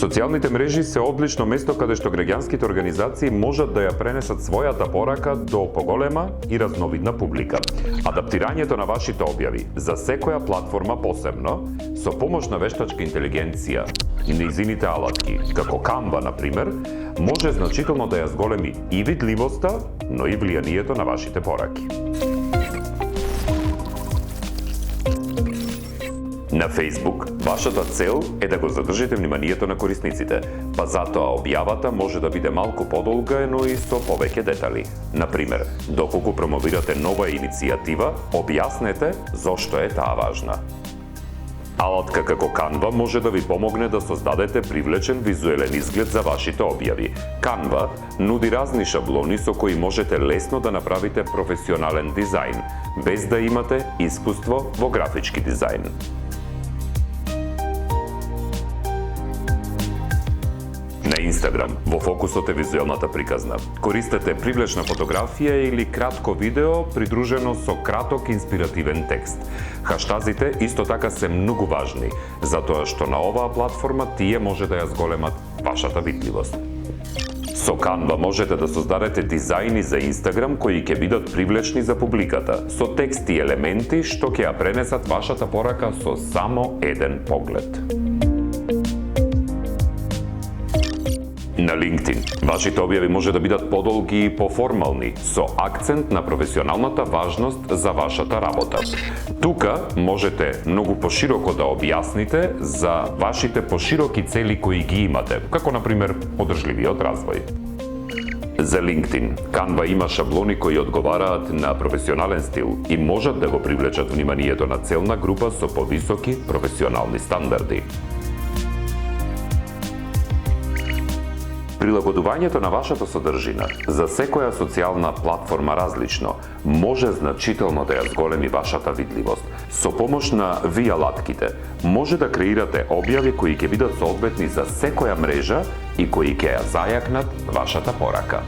Социјалните мрежи се одлично место каде што граѓанските организации можат да ја пренесат својата порака до поголема и разновидна публика. Адаптирањето на вашите објави за секоја платформа посебно, со помош на вештачка интелигенција и нејзините алатки, како Canva, например, може значително да ја зголеми и видливоста, но и влијанието на вашите пораки. На Facebook, вашата цел е да го задржите вниманието на корисниците, па затоа објавата може да биде малку подолга, но и со повеќе детали. Например, доколку промовирате нова иницијатива, објаснете зошто е таа важна. Алатка како Canva може да ви помогне да создадете привлечен визуелен изглед за вашите објави. Canva нуди разни шаблони со кои можете лесно да направите професионален дизајн, без да имате искуство во графички дизајн. На Instagram, во фокусот е визуелната приказна. Користете привлечна фотографија или кратко видео придружено со краток инспиративен текст. Хаштазите исто така се многу важни, затоа што на оваа платформа тие може да ја зголемат вашата видливост. Со Canva можете да создадете дизајни за Instagram кои ќе бидат привлечни за публиката, со тексти и елементи што ќе ја пренесат вашата порака со само еден поглед. На LinkedIn, вашите објави може да бидат подолги и поформални, со акцент на професионалната важност за вашата работа. Тука можете многу пошироко да објасните за вашите пошироки цели кои ги имате, како например одржливиот развој. За LinkedIn, Canva има шаблони кои одговараат на професионален стил и можат да го привлечат вниманието на целна група со повисоки професионални стандарди. Прилагодувањето на вашата содржина за секоја социјална платформа различно може значително да ја зголеми вашата видливост. Со помош на алатките може да креирате објави кои ќе бидат соодветни за секоја мрежа и кои ќе ја зајакнат вашата порака.